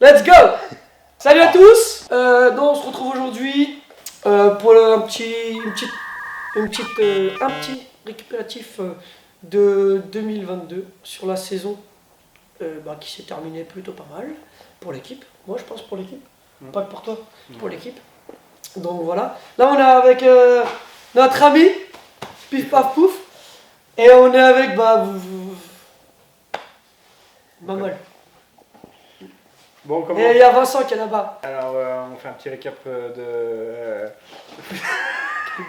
Let's go. Salut à tous. On se retrouve aujourd'hui pour un petit récupératif de 2022 sur la saison qui s'est terminée plutôt pas mal pour l'équipe. Moi je pense pour l'équipe, pas que pour toi, pour l'équipe. Donc voilà. Là on est avec notre ami Pif Paf Pouf et on est avec Mamol. Bon, et il y a Vincent qui est là-bas. Alors, on fait un petit récap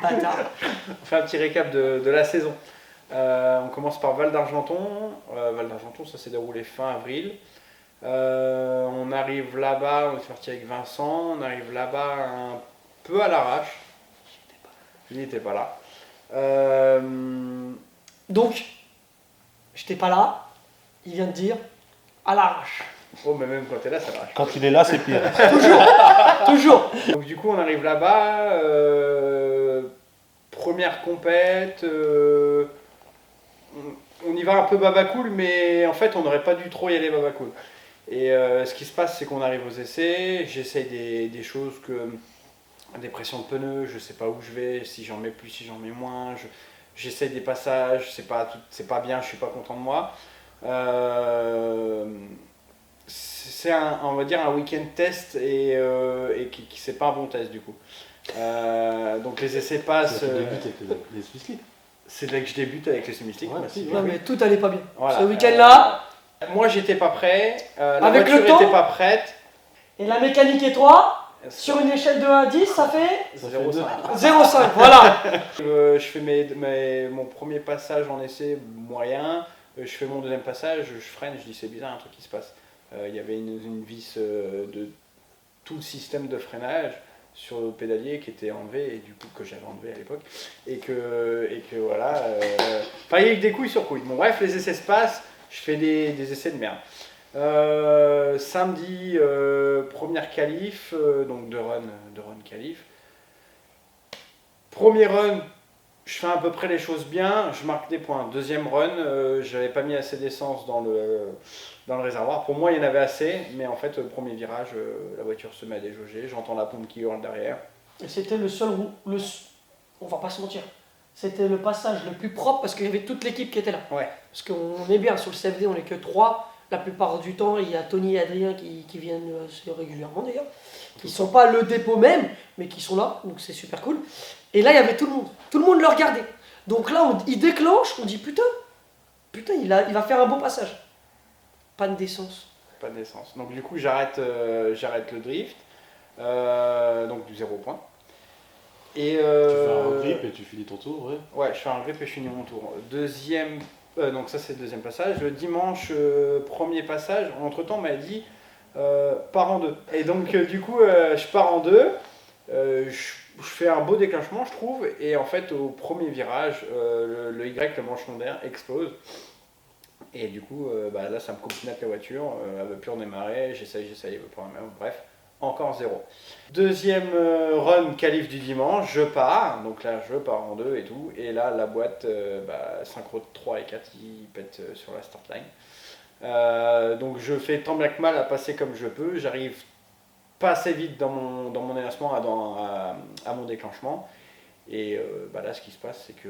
Bâtard. on fait un petit récap de la saison. On commence par Val d'Argenton. Val d'Argenton, ça s'est déroulé fin avril. On arrive là-bas, on est parti avec Vincent. On arrive là-bas un peu à l'arrache. Je n'étais pas là. Donc, j'étais pas là. Il vient de dire à l'arrache. Oh, mais même quand t'es là, ça marche. Quand il est là, c'est pire. Toujours. Donc du coup, on arrive là-bas, première compète, on y va un peu babacool, mais en fait, on n'aurait pas dû trop y aller babacool. Et ce qui se passe, c'est qu'on arrive aux essais, j'essaye des choses des pressions de pneus, je sais pas où je vais, si j'en mets plus, si j'en mets moins, j'essaye des passages, c'est pas bien, je suis pas content de moi. C'est on va dire un week-end test et qui c'est pas un bon test du coup. Donc les essais passent. C'est avec les Swiss League. C'est là que je débute avec les Swiss League. Ouais, Non mais tout allait pas bien. Voilà. Ce week-end-là. Moi j'étais pas prêt. La Avec le voiture temps était pas prête. Et la mécanique et toi, sur une échelle de 1 à 10, ça fait 0,5. 0,5. Voilà. Je fais mon premier passage en essai moyen. Je fais mon deuxième passage, je freine, je dis c'est bizarre, un truc qui se passe. Il y avait une vis de tout le système de freinage sur le pédalier qui était enlevé, et du coup que j'avais enlevé à l'époque, et que voilà, il y a eu des couilles sur couilles. Bon bref, les essais se passent, je fais des essais de merde. Samedi, première qualif, donc deux run qualif. Premier run, je fais à peu près les choses bien, je marque des points. Deuxième run, j'avais pas mis assez d'essence dans le réservoir. Pour moi, il y en avait assez, mais en fait, premier virage, la voiture se met à déjauger. J'entends la pompe qui hurle derrière. Et c'était le seul on va pas se mentir. C'était le passage le plus propre parce qu'il y avait toute l'équipe qui était là. Ouais. Parce qu'on est bien sur le CFD, on est que 3. La plupart du temps, il y a Tony et Adrien qui viennent assez régulièrement d'ailleurs. Qui sont pas le dépôt même, mais qui sont là, donc c'est super cool. Et là, il y avait tout le monde. Tout le monde le regardait. Donc là, il déclenche, on dit putain, il va faire un bon passage. Panne d'essence. Pas d'essence. Donc du coup, j'arrête le drift. Donc du 0 point. Et, Tu fais un grip et tu finis ton tour, ouais. Ouais, je fais un grip et je finis mon tour. Donc ça c'est le deuxième passage. Le dimanche, premier passage, entre-temps on m'a dit pars en deux. Et donc du coup, je pars en deux. Je fais un beau déclenchement, je trouve, et en fait au premier virage, le Y, le manchon d'air, explose. Et du coup, là ça me coupe net la voiture, elle veut plus redémarrer, j'essaye, elle veut pas redémarrer, bref, encore 0. Deuxième run qualif du dimanche, je pars, donc là je pars en deux et tout, et là la boîte, synchro de 3 et 4, il pète sur la start line. Donc je fais tant bien que mal à passer comme je peux, j'arrive pas assez vite dans mon élancement à mon déclenchement, et là ce qui se passe c'est que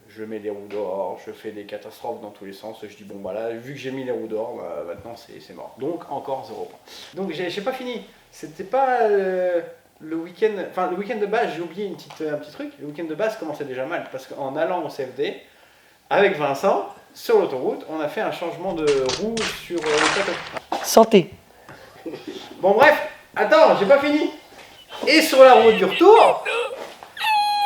je mets les roues dehors, je fais des catastrophes dans tous les sens, je dis bon là vu que j'ai mis les roues dehors, maintenant c'est mort, donc encore 0 point. Donc j'ai pas fini, c'était pas le week-end, le week-end de base, j'ai oublié un petit truc, le week-end de base commençait déjà mal, parce qu'en allant au CFD, avec Vincent, sur l'autoroute, on a fait un changement de roue sur le plateau. Santé. Bon bref, attends, j'ai pas fini. Et sur la route du retour,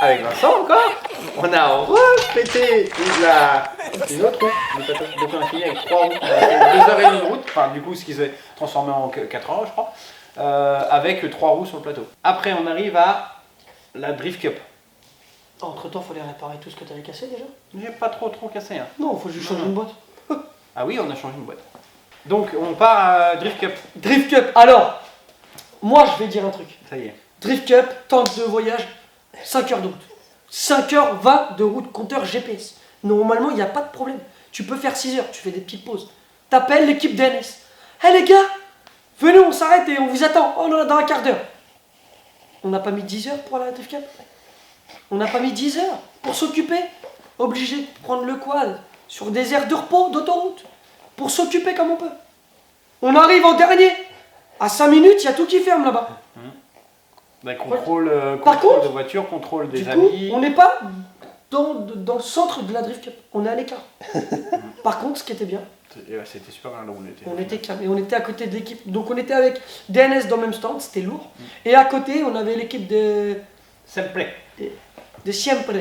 avec Vincent encore, on a repété une autre roue du plateau. Donc on a fini avec 3 roues, 2h30 de route, enfin du coup ce qui s'est transformé en 4 heures je crois, avec 3 roues sur le plateau. Après on arrive à la Drift Cup. Entre temps, il fallait réparer tout ce que tu avais cassé déjà. J'ai pas trop cassé. Hein. Non, il faut juste changer une boîte. Ah oui, on a changé une boîte. Donc on part à Drift Cup. Drift Cup, alors, moi je vais dire un truc. Ça y est. Drift Cup, temps de voyage, 5 heures de route. 5h20 de route, compteur GPS. Normalement, il n'y a pas de problème. Tu peux faire 6 heures, tu fais des petites pauses. T'appelles l'équipe d'Ennis. Hé les gars, venez, on s'arrête et on vous attend. Oh là, dans un quart d'heure. On n'a pas mis 10 heures pour la Drift Cup. On n'a pas mis 10 heures pour s'occuper. Obligé de prendre le quad sur des aires de repos d'autoroute pour s'occuper comme on peut. On arrive en dernier. À 5 minutes, il y a tout qui ferme là-bas. Bah, contrôle, Par contrôle contre, de voiture, contrôle des Du coup, amis. on n'est pas dans le centre de la Drift Cup. On est à l'écart. Par contre, ce qui était bien, Et ouais, c'était super bien là où on était calme. Et on était à côté de l'équipe. Donc on était avec DNS dans le même stand, c'était lourd. Et à côté, on avait l'équipe de Siempre.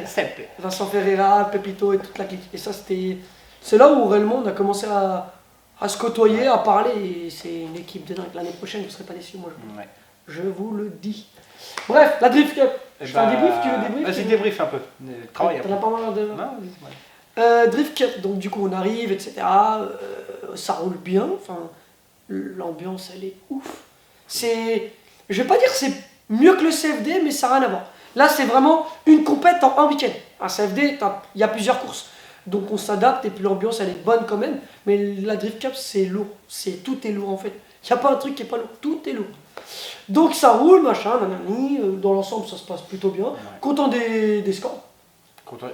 Sempre. Vincent Ferreira, Pepito et toute la clique. Et ça, c'est là où réellement on a commencé à se côtoyer, à parler. Et c'est une équipe de dingue. L'année prochaine, vous ne serez pas déçus, moi. Ouais. Je vous le dis. Bref, la Drift Cup. Je fais un débrief, tu veux débrief? Vas-y, débrief un peu. Travaille un T'en as peu. pas mal de... Non, vas-y, ouais. Drift Cup, donc du coup on arrive, etc. Ça roule bien, enfin, l'ambiance elle est ouf. Je vais pas dire que c'est mieux que le CFD, mais ça n'a rien à voir. Là c'est vraiment une compète en un week-end. Un CFD, il y a plusieurs courses. Donc on s'adapte et puis l'ambiance elle est bonne quand même. Mais la Drift Cup c'est lourd, tout est lourd en fait. Il n'y a pas un truc qui est pas lourd, tout est lourd. Donc ça roule, machin, nanani, dans l'ensemble ça se passe plutôt bien. Ouais. Content des scores.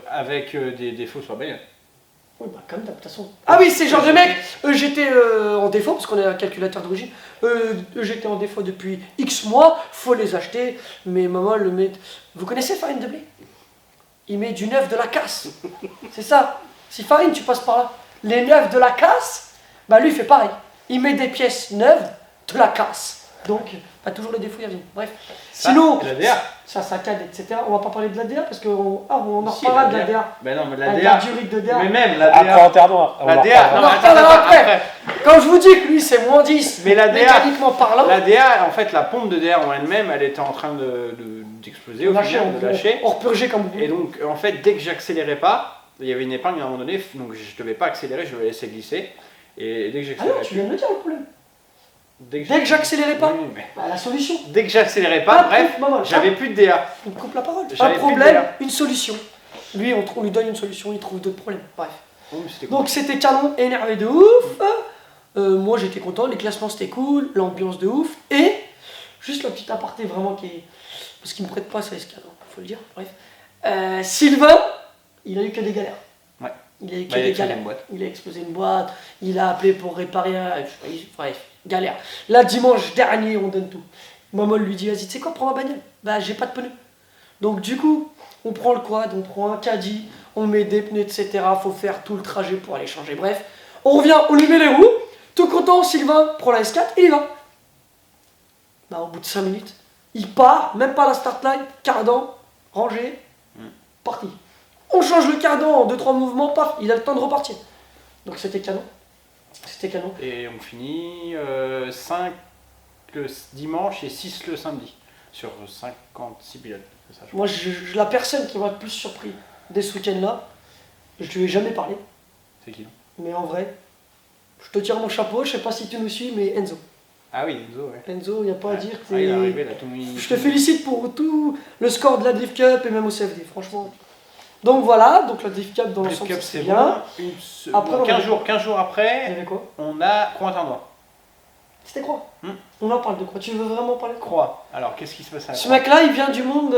Avec des défauts sur la bagnole. Oui, bah comme d'hab, de toute façon. Ah oui, c'est le genre de mec, j'étais en défaut, parce qu'on est un calculateur d'origine, j'étais en défaut depuis X mois, faut les acheter, mais maman le met... Vous connaissez Farine de Blé? Il met du neuf de la casse, c'est ça. Si Farine, tu passes par là, les neufs de la casse, bah lui il fait pareil. Il met des pièces neuves de la casse. Donc, pas toujours les défauts, il revient. Bref. Ça, Sinon, et la DA. ça saccade, etc. On va pas parler de la DA, parce qu'on on en Si, reparlera la de la DA. DA. Ben non, mais Avec la la DA. durite de DA. Mais même la Après, DA. en terre La DA. On Non, en mais reparlera attends, après. Quand je vous dis que lui c'est moins 10, Mais la DA, mécaniquement parlant, La DA, en fait, la pompe de DA en elle-même, elle était en train d'exploser, au final, de lâcher. on repurgeait comme vous Et voulez. donc, en fait, dès que j'accélérais pas, il y avait une épingle à un moment donné, donc je devais pas accélérer, je devais laisser glisser. Et dès que Ah non, j'accélérais tu viens de le dire le problème. dès Dès que j'accélérais pas, Oui, mais bah, la solution. dès que j'accélérais pas, bref, maman, j'avais plus de DA. on coupe la parole. Un J'avais plus de problème, DA. une solution. Lui, on lui donne une solution, il trouve d'autres problèmes. Bref. Oh, mais c'était cool. Donc c'était canon, énervé de ouf. Moi j'étais content, les classements c'était cool, l'ambiance de ouf. Et, juste la petite aparté vraiment qui est. Parce qu'il me prête pas, ça escale, faut le dire. Bref. Sylvain, il a eu que des galères. Ouais. Il a eu que Bah, il a des explosé galères. une boîte. Il a explosé une boîte, il a appelé pour réparer un. Bref, galère. Là, dimanche dernier, on donne tout. Maman lui dit, vas-y, tu sais quoi, prends ma bagnole. Bah, j'ai pas de pneus. Donc, du coup, on prend le quad, on prend un caddie, on met des pneus, etc. Faut faire tout le trajet pour aller changer. Bref, on revient, on lui met les roues. Tout content, Sylvain prend la S4 et il y va. Bah, au bout de 5 minutes, il part, même pas la start line, cardan, rangé, parti. On change le cardan en 2-3 mouvements, paf, il a le temps de repartir. Donc c'était canon. C'était canon. Et on finit 5 le dimanche et 6 le samedi. Sur 56 pilotes. C'est ça, je crois. Moi, la personne qui m'a le plus surpris dès ce week-end-là, je lui ai jamais parlé, C'est qui? mais en vrai, je te tire mon chapeau, je sais pas si tu nous suis, mais Enzo. Ah oui, Enzo, ouais. Enzo, il n'y a pas à dire. Ah, il est arrivé là, tout le monde. Je te félicite pour tout le score de la Drift Cup et même au CFD, franchement. Donc voilà, donc la Drift Cup dans Drift l'ensemble Cup, c'est c'est bien. bon. Après, on 15 avait- jours, 15 jours Il y après, avait quoi? on a Cointendant. C'était quoi? Hmm. On en parle de quoi? Tu veux vraiment parler de quoi? Croix. Alors, qu'est-ce qui se passe à Ce Croix? mec-là, il vient du monde,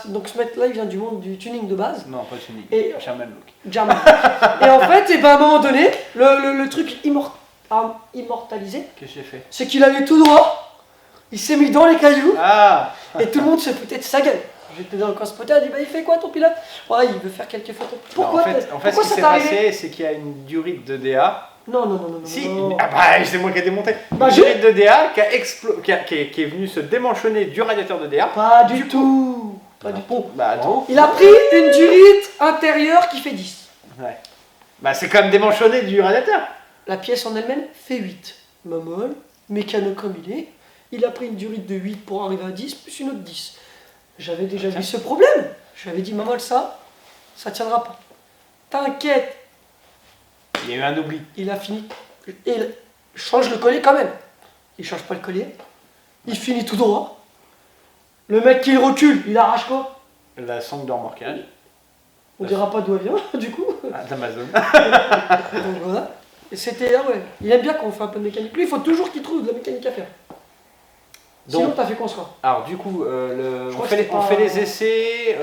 donc ce mec-là, il vient du monde du tuning de base. Non, pas Tunic. Et- Sherman Look. German. Et en fait, et ben, à un moment donné, le truc immortalisé, Qu'est-ce que j'ai fait? c'est qu'il allait tout droit, il s'est mis dans les cailloux, Ah et tout le monde se foutait de sa gueule. J'étais dans le coin spotter, il dit bah il fait quoi ton pilote? Ouais, il veut faire quelques photos. Pourquoi? En fait, ce pourquoi qui ça s'est t'est arrivé? passé, c'est qu'il y a une durite de DA. Non, non, non, non, Si, non. ah bah, c'est moi qui ai démonté. Bah, Une je- durite de DA qui est venue se démanchonner du radiateur de DA. Pas du tout. Pas du tout. Bah, attends. Il a pris une durite intérieure qui fait 10. Ouais. Bah, c'est quand même démanchonné du radiateur. La pièce en elle-même fait 8. Mamol, mécano comme il a pris une durite de 8 pour arriver à 10, plus une autre 10. J'avais déjà vu ce problème. Je lui avais dit, Mamol, ça tiendra pas. T'inquiète, Il y a eu un oubli. il a fini. Et il change le collier quand même. Il change pas le collier. Il finit tout droit. Le mec qui recule, il arrache quoi? La sonde de remorquage On dira pas d'où elle vient, du coup. d'Amazon. Donc voilà. Et c'était, ah ouais, il aime bien quand on fait un peu de mécanique. Lui, il faut toujours qu'il trouve de la mécanique à faire. Sinon, t'as fait quoi ce soir? Alors du coup, Je on crois que fait, c'était on pas- fait les essais,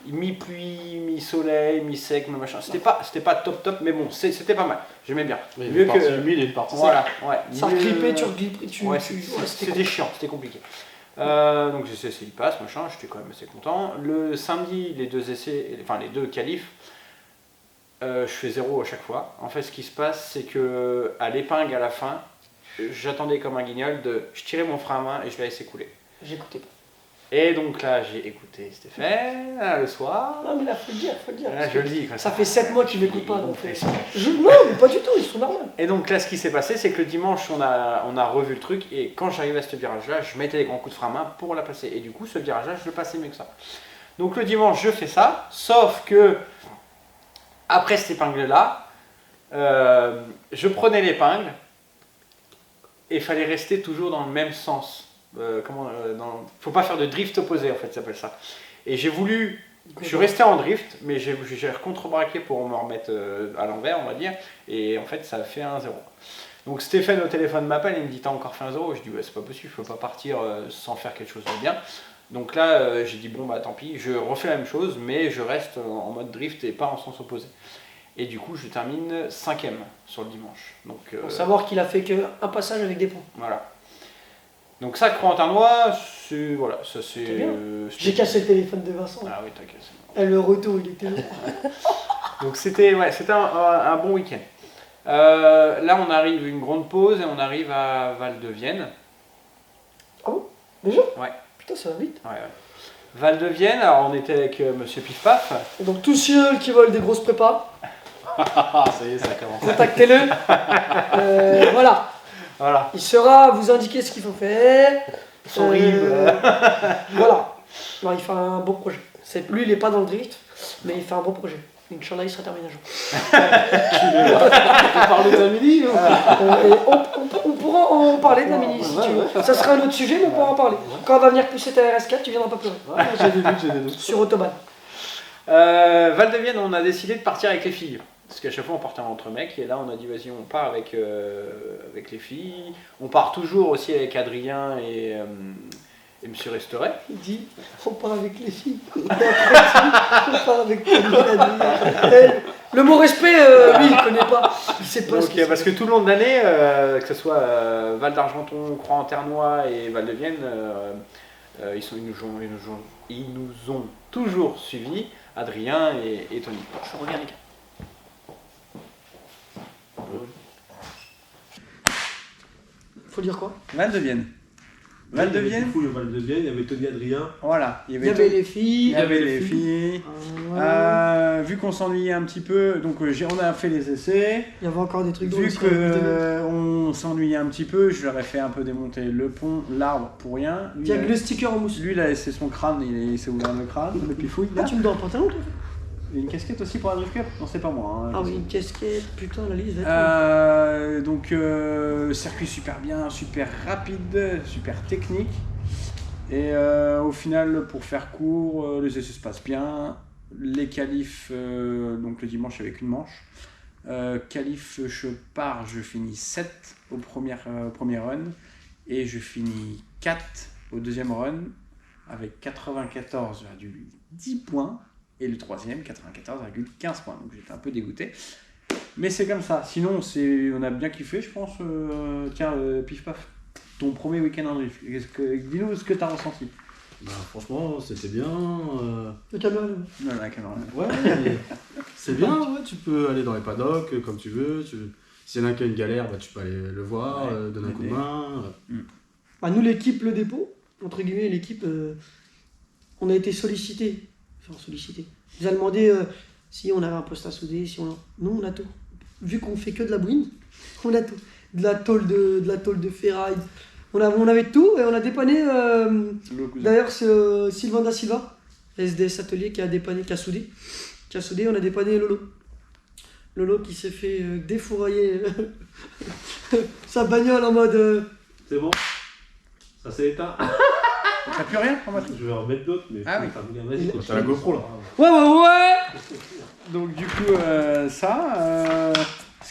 mi-pluie, mi-soleil, mi-sec, mi-machin. C'était pas top, mais bon, c'était pas mal. J'aimais bien. Oui, Mieux une partie que... humide et une partie Voilà, ouais. Ça mieux- grippait, tu regrippais, Ouais, c'était c'était cool. chiant, c'était compliqué. Donc les essais ils passent, machin, j'étais quand même assez content. Le samedi, les deux essais, enfin les deux qualifs, je fais 0 à chaque fois. En fait, ce qui se passe, c'est que à l'épingle à la fin, j'attendais comme un guignol je tirais mon frein à main et je la laissais couler. J'écoutais pas. Et donc là, j'ai écouté Stéphane le soir. Non, mais là, faut le dire. Là, parce je que le dis. Quoi. Ça fait 7 mois qu'ils m'écoutent pas, Ils donc. m'ont fait ça. Non, mais pas du tout, ils sont normaux. Et donc là, ce qui s'est passé, c'est que le dimanche, on a revu le truc. Et quand j'arrivais à ce virage-là, je mettais des grands coups de frein à main pour la passer. Et du coup, ce virage-là, je le passais mieux que ça. Donc le dimanche, je fais ça. Sauf que, après cette épingle-là, je prenais l'épingle. Et il fallait rester toujours dans le même sens. Faut pas faire de drift opposé, en fait, ça s'appelle ça. Et j'ai voulu. Je suis resté en drift, mais j'ai contre-braqué pour me remettre à l'envers, on va dire. Et en fait, ça a fait 1-0. Donc Stéphane au téléphone m'appelle et il me dit: t'as encore fait 1-0? Je dis: ouais, c'est pas possible, je peux pas partir sans faire quelque chose de bien. Donc là, j'ai dit: bon, bah tant pis, je refais la même chose, mais je reste en mode drift et pas en sens opposé. Et du coup, je termine 5ème sur le dimanche. Donc, Faut savoir qu'il a fait qu'un passage avec des ponts. voilà. Donc ça, Corentin-Noix, c'est... Voilà, ça c'est... C'était bien. J'ai cassé le téléphone de Vincent. Ah oui, t'as cassé. Et le retour, il était là. Donc c'était un bon week-end. Là, on arrive à une grande pause et on arrive à Val-de-Vienne. Ah bon? Déjà? Ouais. Putain, ça va vite. Ouais. Val-de-Vienne, alors on était avec Monsieur Pif Paf. Et donc, tous ceux qui veulent des grosses prépas, Ah, ça y est, ça commence. contactez-le. Voilà. Voilà. Il saura vous indiquer ce qu'il faut faire. Son rib. Voilà. Alors, il fait un beau projet. Lui, il n'est pas dans le drift, mais il fait un beau projet. Inch'Allah, il sera terminé un jour. On parle de ta mini ou Et on pourra en parler de la mini si tu veux. Ça sera un autre sujet, mais on pourra en parler. Quand on va venir pousser ta RS4, tu viendras pas pleurer. Ouais, j'ai des doutes. Sur Autobahn. Val-de-Vienne, on a décidé de partir avec les filles. Parce qu'à chaque fois, on partait entre mecs. Et là, on a dit, vas-y, on part avec les filles. On part toujours aussi avec Adrien et Monsieur Resteret. Il dit, on part avec les filles. On part avec le mot respect, lui, il connaît pas. Il sait pas ce Donc, que c'est. parce que tout le long de l'année, que ce soit Val d'Argenton, Croix-en-Ternois et Val-de-Vienne, ils nous ont toujours suivis, Adrien et Tony. Je reviens les gars. Faut dire quoi? Val-de-Vienne. Val-de-Vienne. Du coup, le Val-de-Vienne, il y avait Tony Adrien. Voilà. Il y avait les filles. Il y avait les filles. Vu qu'on s'ennuyait un petit peu, donc on a fait les essais. Il y avait encore des trucs Vu qu'on s'ennuyait un petit peu, je leur ai fait un peu démonter le pont, l'arbre pour rien. Il y a le sticker en mousse. Lui, il a laissé son crâne, il s'est ouvert le crâne, le pifouille. Ah, tu me donnes un pantalon, toi? Et une casquette aussi pour la Drift Cup? Non, c'est pas moi. Hein, Ah oui, une casquette, putain, la liste va être... donc, circuit super bien, super rapide, super technique. Et au final, pour faire court, les essais se passent bien. Les qualifs, donc le dimanche avec une manche. Qualif, je finis 7 au premier run. Et je finis 4 au deuxième run avec 94,10 points. Et le troisième, 94,15 points. Donc j'étais un peu dégoûté. Mais c'est comme ça. Sinon, on a bien kiffé, je pense. Tiens, Pif Paf, ton premier week-end en drift. Dis-nous ce que tu as ressenti. Bah, franchement, c'était bien. Le tableau. Non, la caméra. Ouais, mais c'est bien, ouais, tu peux aller dans les paddocks comme tu veux. S'il y en a qui a une galère, bah, tu peux aller le voir, Ouais, donner un coup de main. Bah, nous, l'équipe Le Dépôt, entre guillemets, l'équipe, on a été sollicités. Enfin, sollicités. Ils nous a demandé si on avait un poste à souder, Nous, on a tout. Vu qu'on fait que de la bouine, on a tout. De la tôle de ferraille. On avait tout et on a dépanné. D'ailleurs, c'est Sylvain Da Silva, SDS Atelier, qui a soudé. On a dépanné Lolo. Lolo qui s'est fait défourailler sa bagnole en mode. C'est bon. Ça s'est éteint. T'as plus rien en batterie? Je vais en remettre d'autres, mais Ah oui. vas-y, t'as la GoPro là. Ouais. Donc du coup, ce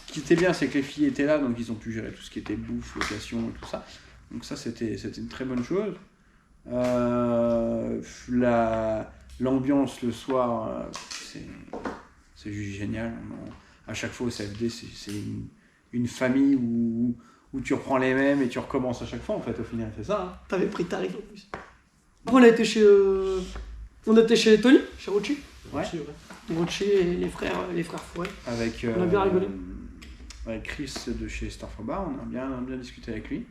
qui était bien, c'est que les filles étaient là, donc ils ont pu gérer tout ce qui était bouffe, location et tout ça. Donc ça, c'était une très bonne chose. L'ambiance le soir, c'est juste génial. À chaque fois au CFD, c'est une famille où tu reprends les mêmes et tu recommences à chaque fois, en fait, au final, c'est ça. Hein. T'avais pris tarif en plus. Après, on était chez Tony, chez Rochi. Ouais. Rochi et les frères Fouet. On a bien rigolé. Avec Chris de chez Starfobar, on a bien discuté avec lui.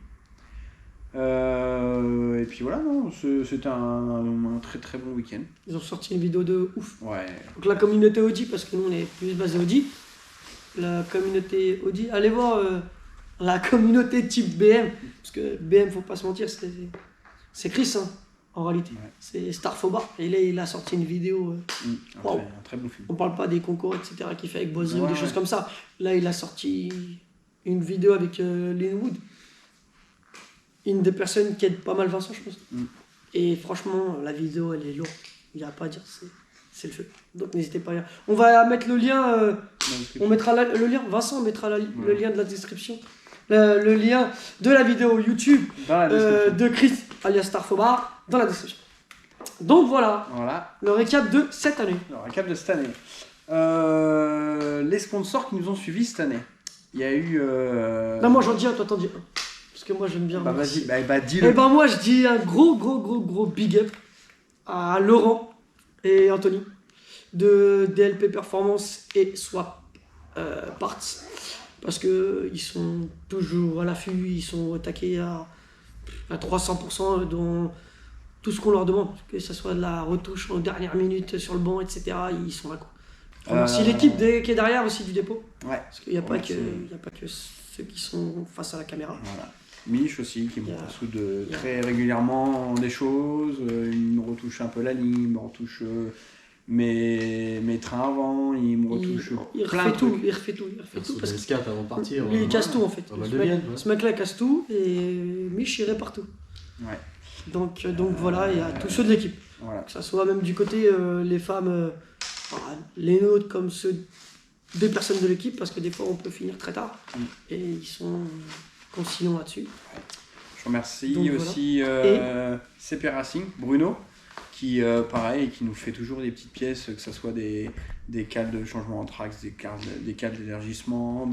Et puis voilà, non, c'était un très très bon week-end. Ils ont sorti une vidéo de ouf. Ouais. Donc la communauté Audi, parce que nous on est plus basé Audi. La communauté Audi, allez voir la communauté type BM. Parce que BM, faut pas se mentir, c'est Chris hein, en réalité. Ouais. C'est Starfobar. Et là il a sorti une vidéo. Un très bon film. On parle pas des concours, etc. qu'il fait avec Boiserie ou Ouais, des choses comme ça. Là il a sorti une vidéo avec Linwood. Une des personnes qui aide pas mal Vincent, je pense. Et franchement, la vidéo, elle est lourde. Il n'y a pas à dire, c'est le feu. Donc n'hésitez pas à lire. On va mettre le lien, on mettra le lien, Vincent mettra le lien de la description. Le lien de la vidéo YouTube de Chris, alias Starfobar, dans la description. Donc voilà, le récap de cette année. Le récap de cette année. Les sponsors qui nous ont suivis cette année. Il y a eu... Non, moi j'en dis un, toi t'en dis un. Parce que moi j'aime bien. Bah vas-y, dis-le. Et ben moi je dis un gros big up à Laurent et Anthony de DLP Performance et Swap Parts. Parce que ils sont toujours à l'affût, ils sont attaqués à 300% dans tout ce qu'on leur demande. Que ce soit de la retouche en dernière minute sur le banc, etc. Ils sont là quoi. Je remercie l'équipe qui est derrière aussi du dépôt. Ouais. Parce qu'il n'y a pas que ceux qui sont face à la caméra. Voilà. Mich aussi qui me soude très régulièrement des choses, il me retouche un peu la ligne, il me retouche mes trains avant, il me retouche plein de trucs. Il refait tout. Parce que les scats avant de partir. Lui il casse tout en fait. Ce mec là il casse tout et Mich il répare tout. Ouais. Donc voilà, il y a tous ceux de l'équipe. Voilà. Que ça soit même du côté les femmes, les nôtres comme ceux des personnes de l'équipe, parce que des fois on peut finir très tard. Et ils sont conciliants là-dessus. Je remercie donc, aussi CP Racing, Bruno, qui pareil, qui nous fait toujours des petites pièces, que ce soit des cales de changement en trax, des cales d'élargissement,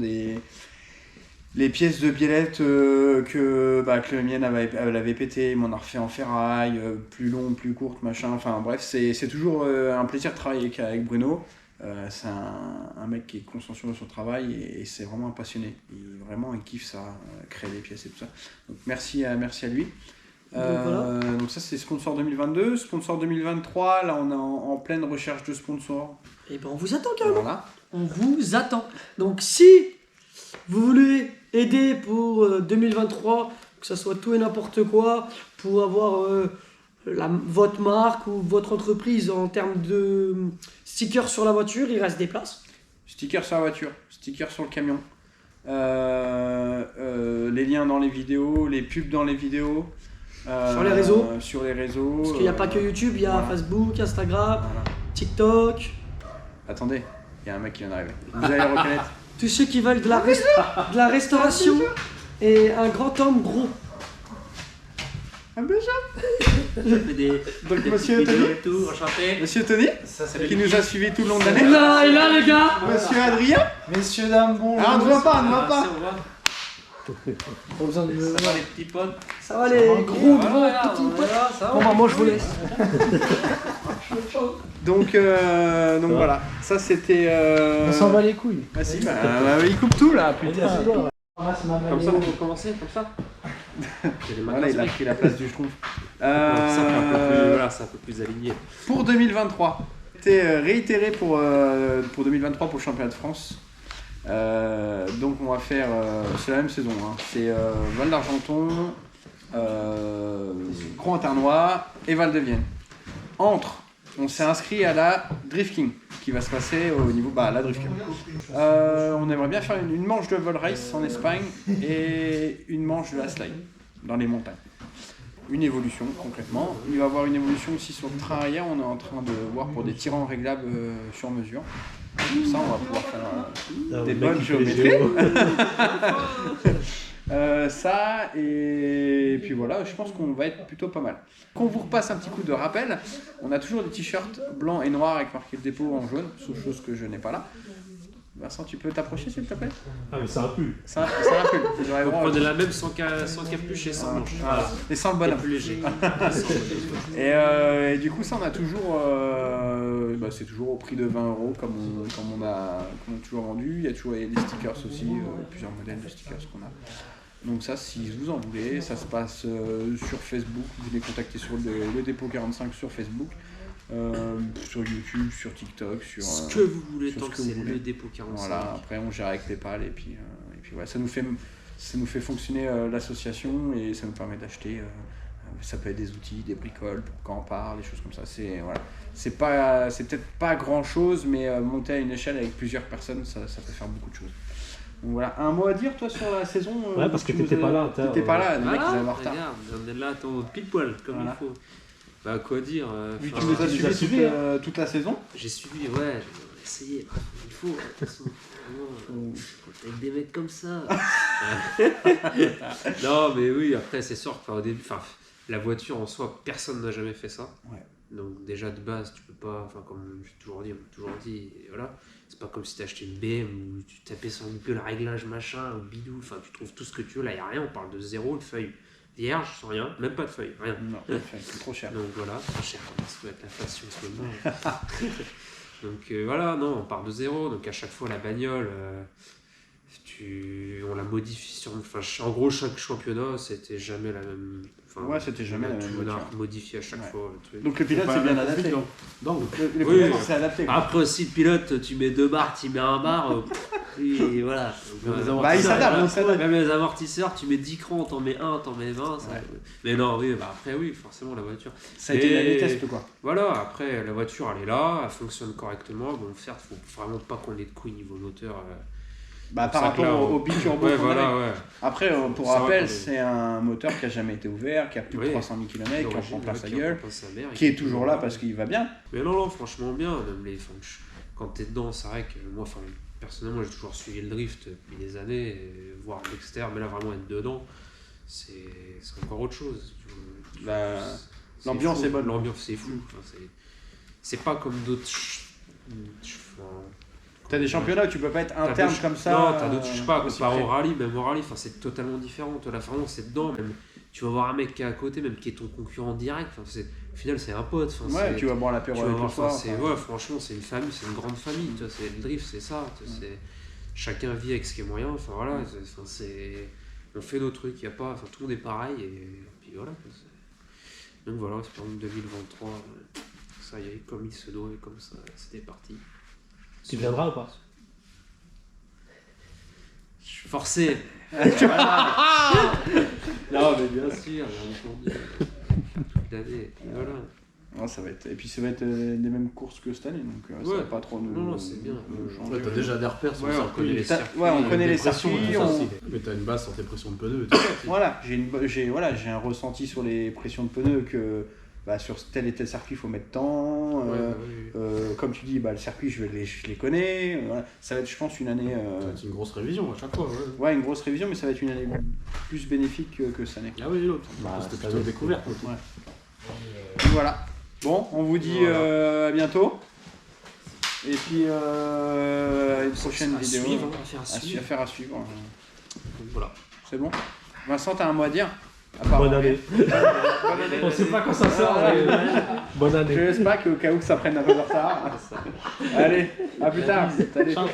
les pièces de biellette que la mienne elle avait pété, il m'en a refait en ferraille, plus long, plus courte, machin, enfin bref, c'est toujours un plaisir de travailler avec Bruno. C'est un mec qui est consciencieux de son travail et c'est vraiment un passionné. Il kiffe ça, créer des pièces et tout ça. Donc merci à lui. Donc ça c'est sponsor 2022. Sponsor 2023, là on est en pleine recherche de sponsors. Et ben on vous attend carrément. Voilà. On vous attend. Donc si vous voulez aider pour 2023, que ce soit tout et n'importe quoi, pour avoir votre marque ou votre entreprise en termes de stickers sur la voiture, il reste des places. Stickers sur la voiture, stickers sur le camion, les liens dans les vidéos, les pubs dans les vidéos. Sur les réseaux. Parce qu'il n'y a pas que YouTube, il y a Facebook, Instagram, TikTok. Attendez, il y a un mec qui vient d'arriver. Vous allez le reconnaître. Tous ceux qui veulent de la restauration et un grand homme gros. Un peu ça. Donc monsieur Tony, Monsieur Tony, qui nous a suivis tout le long de l'année. Et là les gars. Monsieur Adrien. Messieurs, dames, bonjour. Ah, on ne voit pas. Pas besoin de me Ça va les petits potes? Ça va les gros petits potes. Bon bah moi je vous laisse. Donc voilà, ça c'était... On s'en bat les couilles. Ah si, il coupe tout là, putain. Comme ça, on peut commencer, comme ça. Voilà, il a pris la place du schtroumpf. Voilà, c'est un peu plus aligné. Pour 2023, c'était réitéré pour 2023 pour le championnat de France. Donc on va faire, c'est la même saison, hein. C'est Val d'Argenton, Croix-en-Ternois et Val-de-Vienne. On s'est inscrit à la Drift King qui va se passer au niveau la Drift King. On aimerait bien faire une manche de vol race en Espagne et une manche de la slide dans les montagnes. Une évolution concrètement. Il va y avoir une évolution aussi sur le train arrière. On est en train de voir pour des tirants réglables sur mesure. Comme ça, on va pouvoir faire des bonnes géométries. Ça, et puis voilà, je pense qu'on va être plutôt pas mal. Qu'on vous repasse un petit coup de rappel, on a toujours des t-shirts blancs et noirs avec marqué le dépôt en jaune, sauf chose que je n'ai pas là. Vincent, tu peux t'approcher s'il te plaît? Ah, mais c'est un pull. C'est un pull. Vous aurez Vous droit prenez la même sans capuche et sans manche. Voilà. Et sans le bonhomme. Plus léger. Et du coup, ça, on a toujours. C'est toujours au prix de 20 € comme on a toujours vendu. Il y a toujours des stickers aussi, plusieurs modèles de stickers qu'on a. Donc, ça, si vous en voulez, ça se passe sur Facebook. Vous les contactez sur le dépôt 45 sur Facebook, sur YouTube, sur TikTok, sur. Ce que vous voulez, sur tant ce que que c'est vous voulez. le dépôt 45. Voilà, après, on gère avec PayPal et puis voilà, ça nous fait fonctionner l'association et ça nous permet d'acheter. Ça peut être des outils, des bricoles pour quand on part, des choses comme ça. C'est peut-être pas grand chose, mais monter à une échelle avec plusieurs personnes, ça peut faire beaucoup de choses. Donc voilà, un mot à dire toi sur la saison? Ouais, parce que t'étais pas là. T'étais pas là, les mecs ils Voilà, avaient en retard. regarde, on est là, attends, pile poil, comme Voilà. il faut. Bah, quoi dire Oui, tu enfin, nous as tu nous as suivi suivis, toute la saison. J'ai suivi, ouais, j'ai essayé, bah, il faut, de toute façon, vraiment, avec des mecs comme ça. Non, mais oui, après, c'est sûr qu'au début, la voiture en soi, personne n'a jamais fait ça. Ouais. Donc, déjà de base, tu peux pas, comme j'ai toujours dit, et voilà, c'est pas comme si t'achetais une BM où tu tapais sur une peu le réglage machin, ou bidou, tu trouves tout ce que tu veux, là, y a rien, on parle de zéro, une feuille vierge, sans rien, même pas de feuille, rien. Non, c'est trop cher. Donc voilà, trop cher, parce que avec l'inflation en ce moment. Donc voilà, non, on part de zéro, donc à chaque fois la bagnole, on la modifie en gros, chaque championnat, c'était jamais la même. Ouais, c'était jamais la même On a voiture. modifié à chaque Ouais. fois le truc. Donc le pilote Pas c'est bien la même adapté. config, donc. Le Oui. pilote c'est adapté. quoi. Après aussi, le pilote, tu mets 2 barres, tu mets un bar, et voilà. Donc, Les Bah, il s'adapte, voilà. il s'adapte. Même les amortisseurs, tu mets 10 crans, t'en mets 1, t'en mets 20. Ça... Ouais. Mais non, oui, après, oui, forcément, la voiture. Ça a été Et- la test quoi. Voilà, après, la voiture, elle est là, elle fonctionne correctement. Bon, certes, faut vraiment pas qu'on ait de couilles niveau moteur. Bah, par ça, rapport là, au biturbo Ouais, qu'on avait. voilà, ouais. Après, pour Ça va, rappel, quand même. c'est un moteur qui a jamais été ouvert, qui a plus de Oui. 300 000 km, qui en prend plein sa Qui en gueule, prend sa mère, et qui est toujours là parce qu'il va bien. Mais non, franchement, bien. Même quand t'es dedans, c'est vrai que moi, personnellement, j'ai toujours suivi le drift depuis des années, et voir l'extérieur, mais là, vraiment être dedans, c'est encore autre chose. L'ambiance fou. est bonne. L'ambiance, c'est fou. C'est pas comme d'autres. T'as des championnats où tu peux pas être interne comme ça. Non, t'as d'autres, je sais pas, aussi comparé près. au rallye, même au rallye, c'est totalement différent. Toi, là, vraiment, c'est dedans. Même, tu vas voir un mec qui est à côté, même qui est ton concurrent direct. Au final, c'est un pote. Ouais, tu vas boire l'apéro tu vas avec le voir, soir. ouais, franchement, c'est une famille, c'est une grande famille. Tu vois, c'est le drift, c'est ça. Tu vois, chacun vit avec ce qui est moyen. Enfin voilà, on fait nos trucs. Y a pas, tout le monde est pareil et puis voilà. Quoi, donc voilà, espérons que 2023, ça y est, comme il se doit et comme ça, c'était parti. Tu viendras ou pas? Je suis forcé. Non, mais bien sûr, bien entendu. Toute l'année, et puis voilà. Non, ça va être... Et puis ça va être les mêmes courses que cette année, donc ça Ouais. va pas trop nous, Non, c'est bien. nous changer. Ouais, t'as déjà des repères sur Ouais, le on circuit. connaît les circuits. Ouais, on connaît les pressions, circuits. tout ça on- aussi. Mais t'as une base sur tes pressions de pneus et tout. Voilà, j'ai un ressenti sur les pressions de pneus que sur tel et tel circuit il faut mettre tant. Comme tu dis, le circuit je les connais. Voilà. Ça va être, je pense, une année. C'est une grosse révision à chaque fois. Ouais. Ouais, une grosse révision, mais ça va être une année plus bénéfique que cette année. Ah oui, l'autre. C'était C'était plutôt découverte. Ouais. Donc voilà. Bon, on vous dit à bientôt. Et puis une prochaine À vidéo. suivre, affaire à À suivre. faire à suivre. Donc voilà. C'est bon. Vincent, t'as un mot à dire? À part- Bonne année. Bonne année. On sait pas quand ça sort, mais bonne Je année. laisse pas qu'au cas où que ça prenne un peu de retard. Allez, à plus tard. Salut. Ciao.